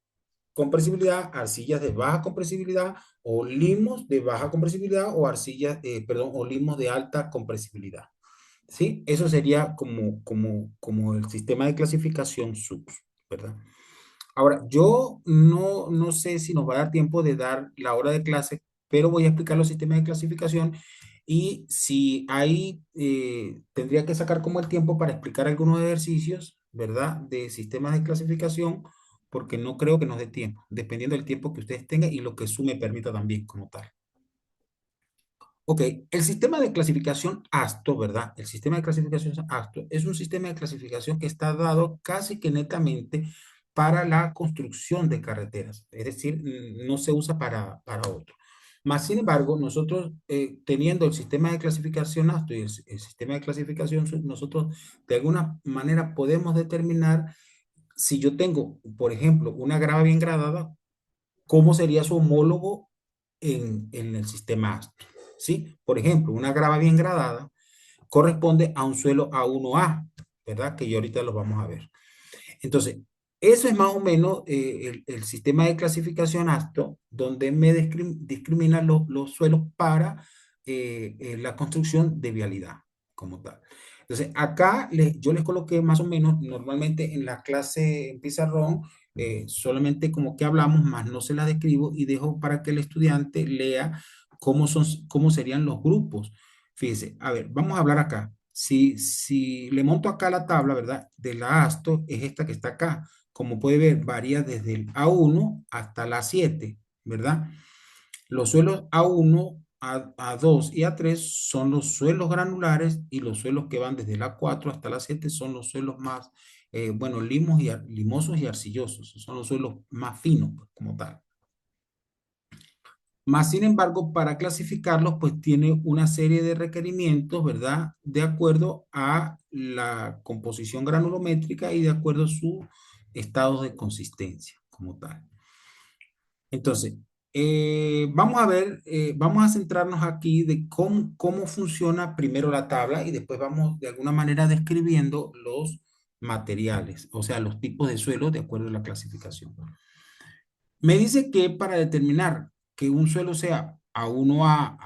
compresibilidad, arcillas de baja compresibilidad o limos de baja compresibilidad o arcillas, perdón, o limos de alta compresibilidad. ¿Sí? Eso sería como el sistema de clasificación SUX, ¿verdad? Ahora, yo no sé si nos va a dar tiempo de dar la hora de clase, pero voy a explicar los sistemas de clasificación y si hay, tendría que sacar como el tiempo para explicar algunos ejercicios, ¿verdad? De sistemas de clasificación, porque no creo que nos dé tiempo, dependiendo del tiempo que ustedes tengan y lo que su me permita también como tal. Ok, el sistema de clasificación ASTO, ¿verdad? El sistema de clasificación ASTO es un sistema de clasificación que está dado casi que netamente para la construcción de carreteras, es decir, no se usa para otro. Más sin embargo, nosotros teniendo el sistema de clasificación ASTO y el sistema de clasificación SUB, nosotros de alguna manera podemos determinar si yo tengo, por ejemplo, una grava bien gradada, cómo sería su homólogo en el sistema ASTO. ¿Sí? Por ejemplo, una grava bien gradada corresponde a un suelo A1A, ¿verdad? Que yo ahorita lo vamos a ver. Entonces, eso es más o menos el sistema de clasificación ASTO, donde me discrimina los suelos para la construcción de vialidad como tal. Entonces, acá yo les coloqué más o menos, normalmente en la clase en pizarrón, solamente como que hablamos, más no se las describo y dejo para que el estudiante lea cómo serían los grupos. Fíjese, a ver, vamos a hablar acá. Si le monto acá la tabla, ¿verdad? De la ASTO, es esta que está acá. Como puede ver, varía desde el A1 hasta la 7, ¿verdad? Los suelos A1, A2 y A3 son los suelos granulares y los suelos que van desde la 4 hasta la 7 son los suelos más, bueno, limosos y arcillosos. Son los suelos más finos, pues, como tal. Más sin embargo, para clasificarlos, pues tiene una serie de requerimientos, ¿verdad? De acuerdo a la composición granulométrica y de acuerdo a sus estados de consistencia como tal. Entonces, vamos a ver, vamos a centrarnos aquí de cómo funciona primero la tabla y después vamos de alguna manera describiendo los materiales, o sea, los tipos de suelos de acuerdo a la clasificación. Me dice que para determinar que un suelo sea A1A,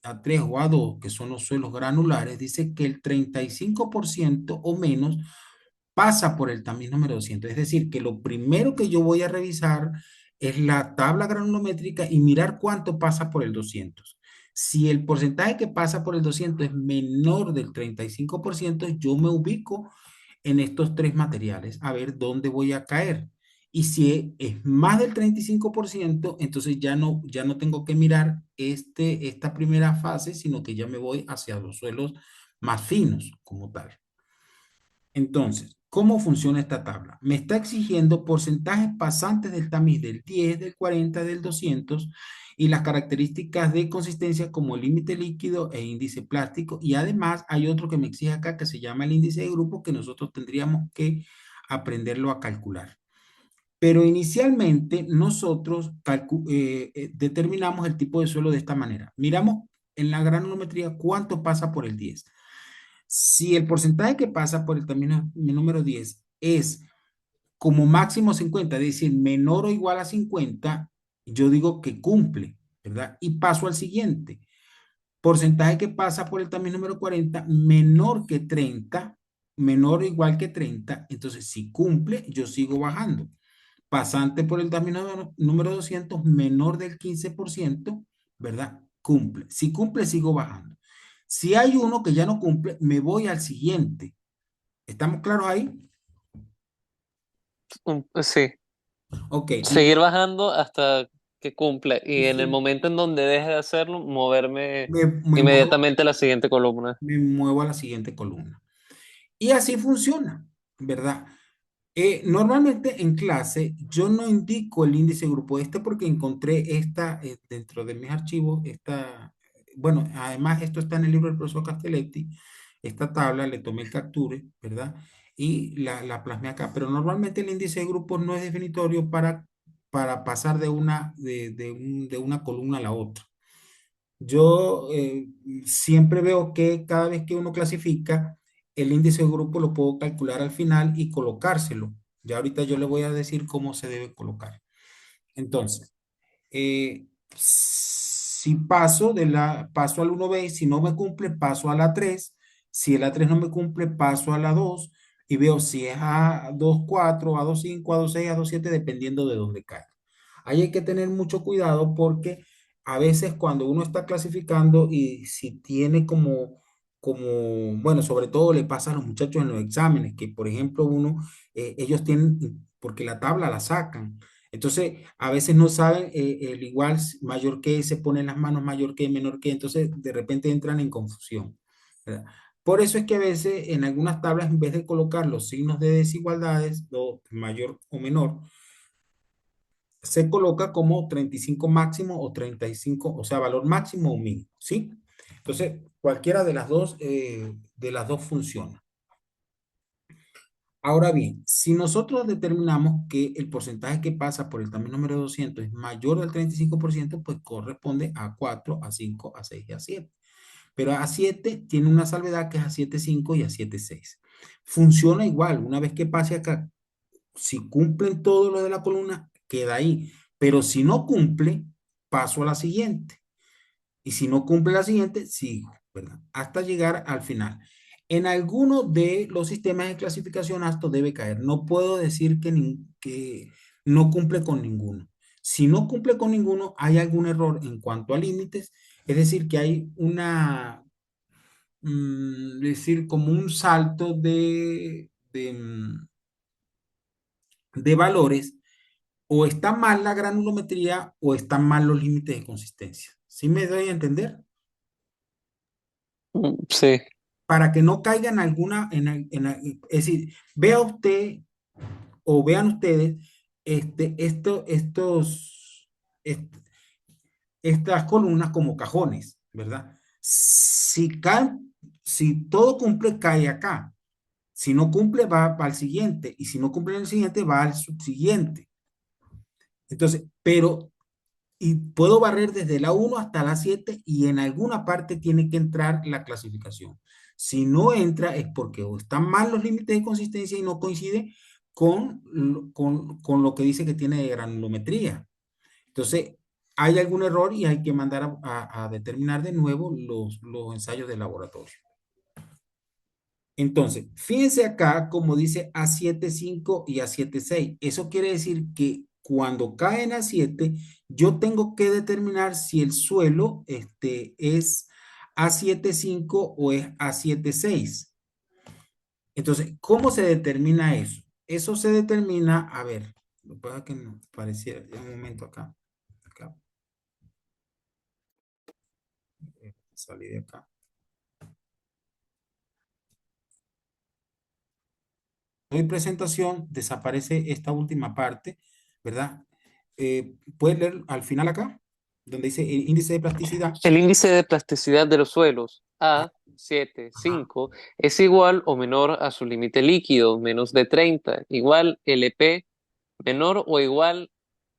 A3 o A2, que son los suelos granulares, dice que el 35% o menos pasa por el tamiz número 200. Es decir, que lo primero que yo voy a revisar es la tabla granulométrica y mirar cuánto pasa por el 200. Si el porcentaje que pasa por el 200 es menor del 35%, yo me ubico en estos tres materiales a ver dónde voy a caer. Y si es más del 35%, entonces ya no tengo que mirar esta primera fase, sino que ya me voy hacia los suelos más finos como tal. Entonces, ¿cómo funciona esta tabla? Me está exigiendo porcentajes pasantes del tamiz del 10, del 40, del 200 y las características de consistencia como límite líquido e índice plástico. Y además hay otro que me exige acá que se llama el índice de grupo que nosotros tendríamos que aprenderlo a calcular. Pero inicialmente nosotros determinamos el tipo de suelo de esta manera. Miramos en la granulometría cuánto pasa por el 10. Si el porcentaje que pasa por el término número 10 es como máximo 50, es decir, menor o igual a 50, yo digo que cumple, ¿verdad? Y paso al siguiente. Porcentaje que pasa por el tamiz número 40, menor que 30, menor o igual que 30, entonces si cumple, yo sigo bajando. Pasante por el tamiz número 200, menor del 15%, ¿verdad? Cumple. Si cumple, sigo bajando. Si hay uno que ya no cumple, me voy al siguiente. ¿Estamos claros ahí? Sí, Ok, seguir bajando hasta que cumpla y en el sí, momento en donde deje de hacerlo, moverme me muevo, inmediatamente a la siguiente columna. me muevo a la siguiente columna. Y así funciona, ¿verdad? Normalmente en clase yo no indico el índice de grupo este porque encontré esta dentro de mis archivos, bueno, además esto está en el libro del profesor Castelletti, esta tabla le tomé el capture, ¿verdad? Y la plasmé acá, pero normalmente el índice de grupos no es definitorio para pasar de una columna a la otra. Yo siempre veo que cada vez que uno clasifica, el índice de grupo lo puedo calcular al final y colocárselo. Ya ahorita yo le voy a decir cómo se debe colocar. Entonces, si paso al 1B, si no me cumple, paso a la 3. Si el A3 no me cumple, paso a la 2 y veo si es A24, A25, A26, A27, dependiendo de dónde cae. Ahí hay que tener mucho cuidado porque a veces cuando uno está clasificando y si tiene bueno, sobre todo le pasa a los muchachos en los exámenes, que por ejemplo ellos tienen, porque la tabla la sacan. Entonces, a veces no saben el igual mayor que, se ponen las manos mayor que, menor que, entonces de repente entran en confusión, ¿verdad? Por eso es que a veces en algunas tablas, en vez de colocar los signos de desigualdades, o mayor o menor, se coloca como 35 máximo o 35, o sea, valor máximo o mínimo, ¿sí? Entonces, cualquiera de las dos funciona. Ahora bien, si nosotros determinamos que el porcentaje que pasa por el tamaño número 200 es mayor del 35%, pues corresponde a 4, a 5, a 6 y a 7. Pero a 7 tiene una salvedad que es a 7,5 y a 7,6. Funciona igual, una vez que pase acá, si cumplen todo lo de la columna, queda ahí. Pero si no cumple, paso a la siguiente. Y si no cumple la siguiente, sigo, ¿verdad? Hasta llegar al final. En alguno de los sistemas de clasificación, esto debe caer. No puedo decir que no cumple con ninguno. Si no cumple con ninguno, hay algún error en cuanto a límites, es decir, que hay decir, como un salto de valores, o está mal la granulometría o están mal los límites de consistencia. ¿Sí me doy a entender? Sí. Para que no caigan alguna, es decir, vea usted o vean ustedes est- estas columnas como cajones, ¿verdad? Si todo cumple, cae acá. Si no cumple, va al siguiente. Y si no cumple en el siguiente, va al subsiguiente. Entonces, y puedo barrer desde la 1 hasta la 7 y en alguna parte tiene que entrar la clasificación. Si no entra es porque o están mal los límites de consistencia y no coincide con lo que dice que tiene de granulometría. Entonces, hay algún error y hay que mandar a determinar de nuevo los ensayos de laboratorio. Entonces, fíjense acá como dice A7,5 y A7,6. Eso quiere decir que cuando caen a 7, yo tengo que determinar si el suelo es A7,5 o es A7,6. Entonces, ¿cómo se determina eso? Eso se determina, a ver, lo que pasa es que no pareciera, ya un momento acá, salí de acá. Doy presentación, desaparece esta última parte, ¿verdad? ¿Puedes leer al final acá? Donde dice el índice de plasticidad. El índice de plasticidad de los suelos, Ah, ajá, A75, es igual o menor a su límite líquido, menos de 30, igual LP, menor o igual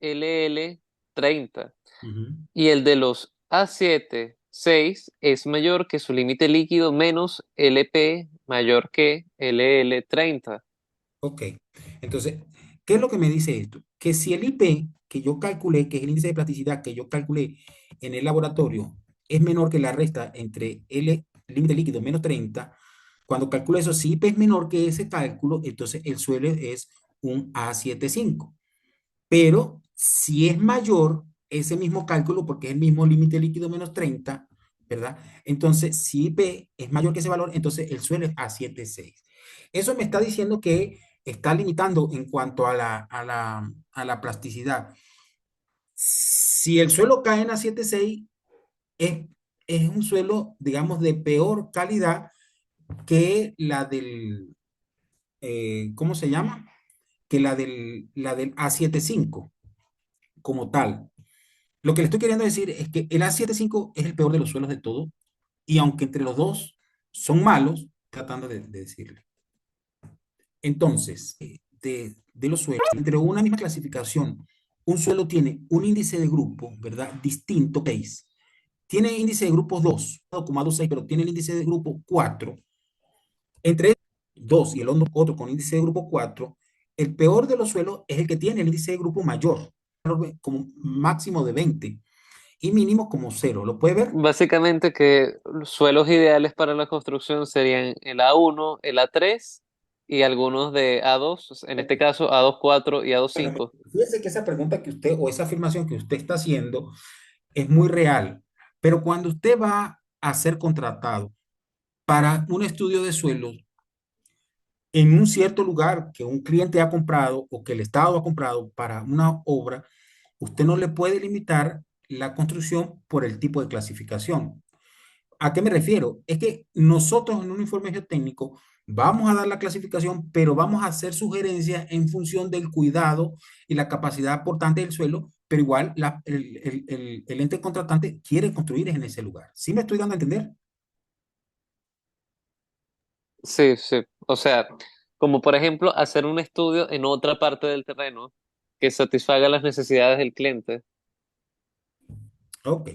LL 30. ujú. Y el de los A7,6 es mayor que su límite líquido menos LP mayor que LL 30. Ok. Entonces, ¿Qué es lo que me dice esto? Que si el IP que yo calculé, que es el índice de plasticidad que yo calculé en el laboratorio, es menor que la resta entre L límite líquido menos 30, cuando calculo eso, si IP es menor que ese cálculo, entonces el suelo es un A75. Pero si es mayor ese mismo cálculo, porque es el mismo límite líquido menos 30, ¿verdad? Entonces, si IP es mayor que ese valor, entonces el suelo es A76. Eso me está diciendo que está limitando en cuanto a la plasticidad. Si el suelo cae en A76, es, es un suelo, digamos, de peor calidad que la del, ¿cómo se llama? Que la del A75 como tal. Lo que le estoy queriendo decir es que el A75 es el peor de los suelos de todo, y aunque entre los dos son malos, tratando de decirle. Entonces, de los suelos, entre una misma clasificación, un suelo tiene un índice de grupo, ¿verdad? Distinto, 6. Tiene índice de grupo 2,26, pero tiene el índice de grupo 4. Entre 2 y el otro con índice de grupo 4, el peor de los suelos es el que tiene el índice de grupo mayor, como máximo de 20 y mínimo como 0. ¿Lo puede ver? Básicamente que los suelos ideales para la construcción serían el A1, el A3 y algunos de A2, en este Ok. caso A2,4 y Bueno, A2,5. fíjese que esa pregunta que usted o esa afirmación que usted está haciendo es muy real, pero cuando usted va a ser contratado para un estudio de suelos en un cierto lugar que un cliente ha comprado o que el Estado ha comprado para una obra, usted no le puede limitar la construcción por el tipo de clasificación. ¿A qué me refiero? Es que nosotros en un informe geotécnico vamos a dar la clasificación, pero vamos a hacer sugerencias en función del cuidado y la capacidad aportante del suelo, pero igual el ente contratante quiere construir en ese lugar. ¿Sí me estoy dando a entender? Sí, sí. O sea, como por ejemplo hacer un estudio en otra parte del terreno que satisfaga las necesidades del cliente. Ok.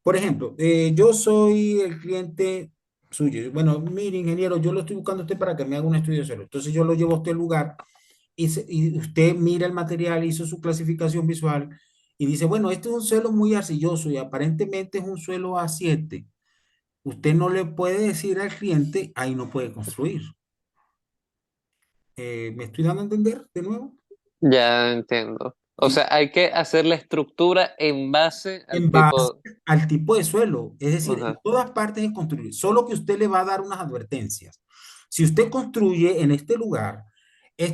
Por ejemplo, yo soy el cliente suyo. Bueno, mire, ingeniero, yo lo estoy buscando a usted para que me haga un estudio de suelo. Entonces yo lo llevo a usted al lugar y usted mira el material, hizo su clasificación visual y dice, bueno, este es un suelo muy arcilloso y aparentemente es un suelo A7. Usted no le puede decir al cliente, ahí no puede construir. ¿Me estoy dando a entender de nuevo? Ya entiendo. O Sí. sea, hay que hacer la estructura en base al En base tipo. al tipo de suelo, es decir, en Ajá. todas partes es construir, solo que usted le va a dar unas advertencias. Si usted construye en este lugar Es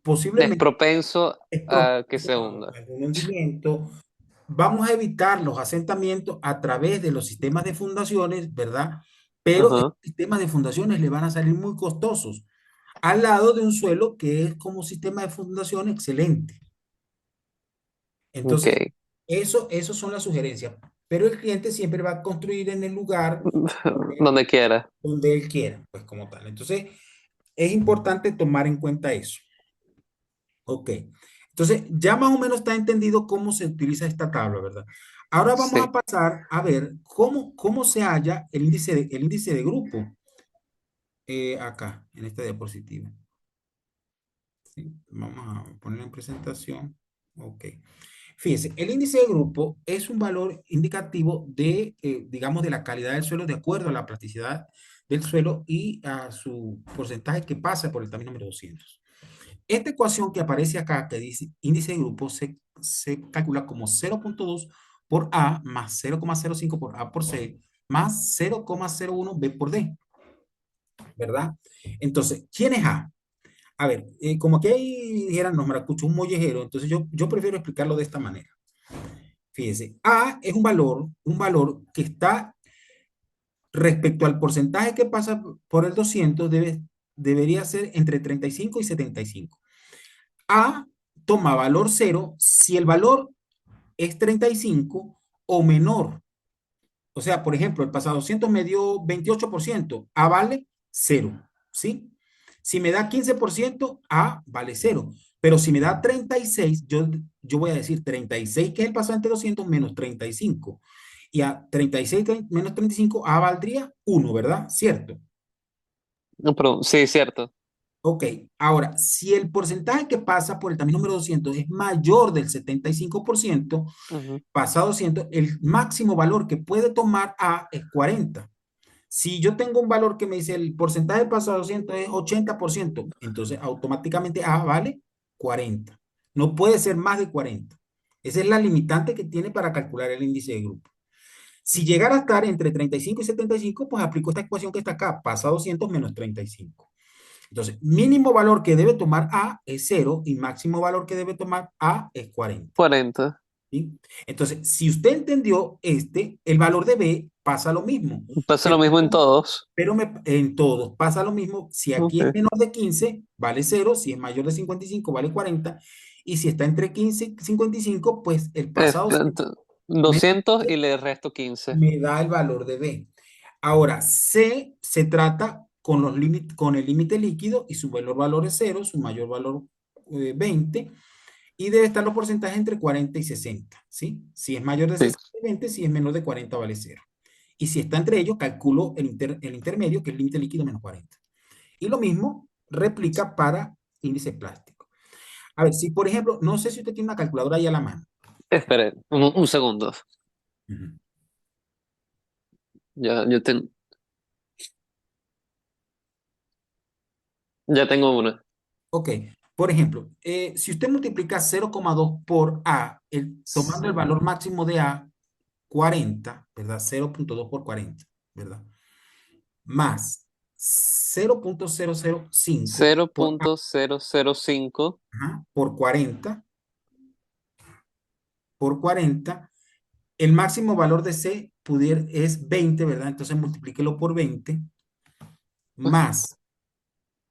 posiblemente propenso es a que propenso se a hunda. algún hundimiento. Vamos a evitar los asentamientos a través de los sistemas de fundaciones, ¿verdad? Pero estos Ajá. sistemas de fundaciones le van a salir muy costosos, al lado de un suelo que es como sistema de fundación excelente. Ok. Entonces, eso son las sugerencias. Pero el cliente siempre va a construir en el lugar Donde quiera. donde él quiera, pues como tal. Entonces, es importante tomar en cuenta eso. Ok. Entonces, ya más o menos está entendido cómo se utiliza esta tabla, ¿verdad? Ahora vamos a Sí. pasar a ver cómo se halla el índice de grupo acá, en esta diapositiva. ¿Sí? Vamos a poner en presentación. Ok. Fíjese, el índice de grupo es un valor indicativo de, digamos, de la calidad del suelo de acuerdo a la plasticidad del suelo y a su porcentaje que pasa por el tamaño número 200. Esta ecuación que aparece acá, que dice índice de grupo, se calcula como 0,2 por A más 0,05 por A por C más 0,01 B por D, ¿verdad? Entonces, ¿quién es A? A ver, como que ahí dijeran, no, maracucho, un mollejero, entonces yo prefiero explicarlo de esta manera. Fíjense, A es un valor que está respecto al porcentaje que pasa por el 200, debería ser entre 35 y 75. A toma valor cero si el valor es 35 o menor. O sea, por ejemplo, el pasado 200 me dio 28%, A vale cero, ¿sí? Si me da 15%, A vale cero. Pero si me da 36, yo voy a decir 36, que es el pasante 200 menos 35. Y a 36 menos 35, A valdría uno, ¿verdad? ¿Cierto? No, pero sí, cierto. Ok, ahora, si el porcentaje que pasa por el tamiz número 200 es mayor del 75%, Ujú. pasa a 200, el máximo valor que puede tomar A es 40. Si yo tengo un valor que me dice el porcentaje pasa a 200 es 80%, entonces automáticamente A vale 40. No puede ser más de 40. Esa es la limitante que tiene para calcular el índice de grupo. Si llegara a estar entre 35 y 75, pues aplico esta ecuación que está acá, pasa a 200 menos 35. Entonces, mínimo valor que debe tomar A es 0 y máximo valor que debe tomar A es 40. 40. ¿Sí? Entonces, si usted entendió el valor de B pasa lo mismo, Pasa lo pero, mismo en todos. en todos pasa lo mismo. Si aquí es Ok. menor de 15 vale 0, si es mayor de 55 vale 40, y si está entre 15 y 55, pues el pasado Tanto, me, 200 y le resto 15. me da el valor de B. Ahora, C se trata con, con el límite líquido y su valor es 0, su mayor valor 20, y debe estar los porcentajes entre 40 y 60, ¿sí? Si es mayor de Sí. 60, 20, si es menor de 40, vale 0. Y si está entre ellos, calculo el intermedio, que es el límite líquido menos 40. Y lo mismo replica para índice plástico. A ver, si por ejemplo, no sé si usted tiene una calculadora ahí a la mano. Espere, un segundo. Ujú. Ya, ya tengo una. Ok, por ejemplo, si usted multiplica 0,2 por A, tomando el valor máximo de A, 40, ¿verdad? 0,2 por 40, ¿verdad? Más 0,005 cero por A, punto cero cero cinco ajá, por 40, el máximo valor de C es 20, ¿verdad? Entonces multiplíquelo por 20 más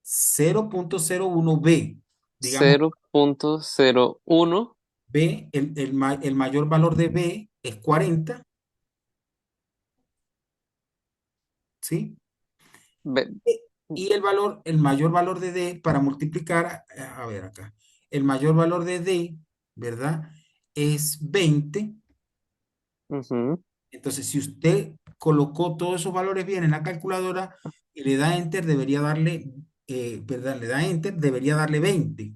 0,01 B. Digamos, 0.01. B, el mayor valor de B es 40, ¿sí? Ve- Y el mayor valor de D para multiplicar, a ver acá, el mayor valor de D, ¿verdad? Es 20. Ujú. Entonces, si usted colocó todos esos valores bien en la calculadora y le da Enter, debería darle, ¿verdad? Le da Enter, debería darle 20.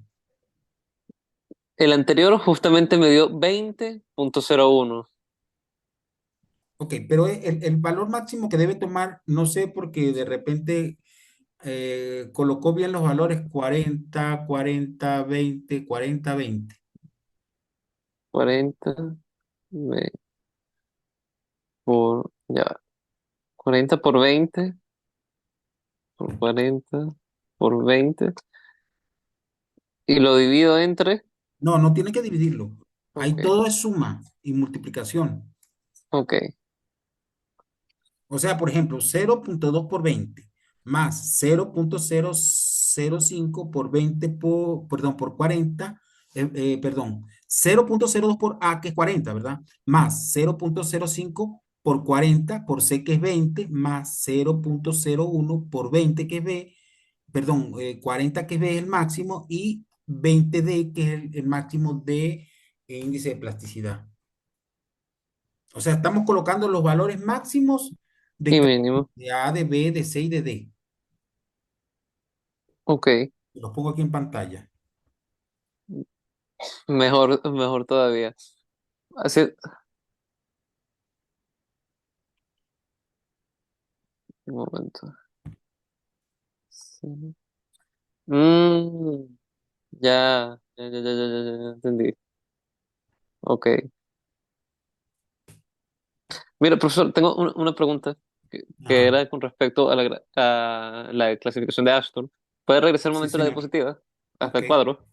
El anterior justamente me dio 20.01. Ok, pero el valor máximo que debe tomar, no sé, porque de repente colocó bien los valores 40, 40, 20, 40, 20. 40 ya, 40 por 20 por 40 por 20 y lo divido entre. No, no tiene que dividirlo. Ahí Ok, todo es suma y multiplicación. ok. O sea, por ejemplo, 0,2 por 20 más 0,005 por 20 perdón, por 40, perdón, 0,02 por A, que es 40, ¿verdad? Más 0,05 por 40 por C, que es 20, más 0,01 por 20, que es B, perdón, 40, que es B, es el máximo, y 20D, que es el máximo de índice de plasticidad. O sea, estamos colocando los valores máximos Y de, mínimo. de A, de B, de C y de D. Ok, Los pongo aquí en pantalla. mejor todavía. Así, un momento. Sí. Mm, ya entendí. Ok. Mira, profesor, tengo una pregunta que Ajá. era con respecto a la clasificación de Ashton. ¿Puede regresar un Sí, momento a la señor. diapositiva? Hasta Ok. el cuadro.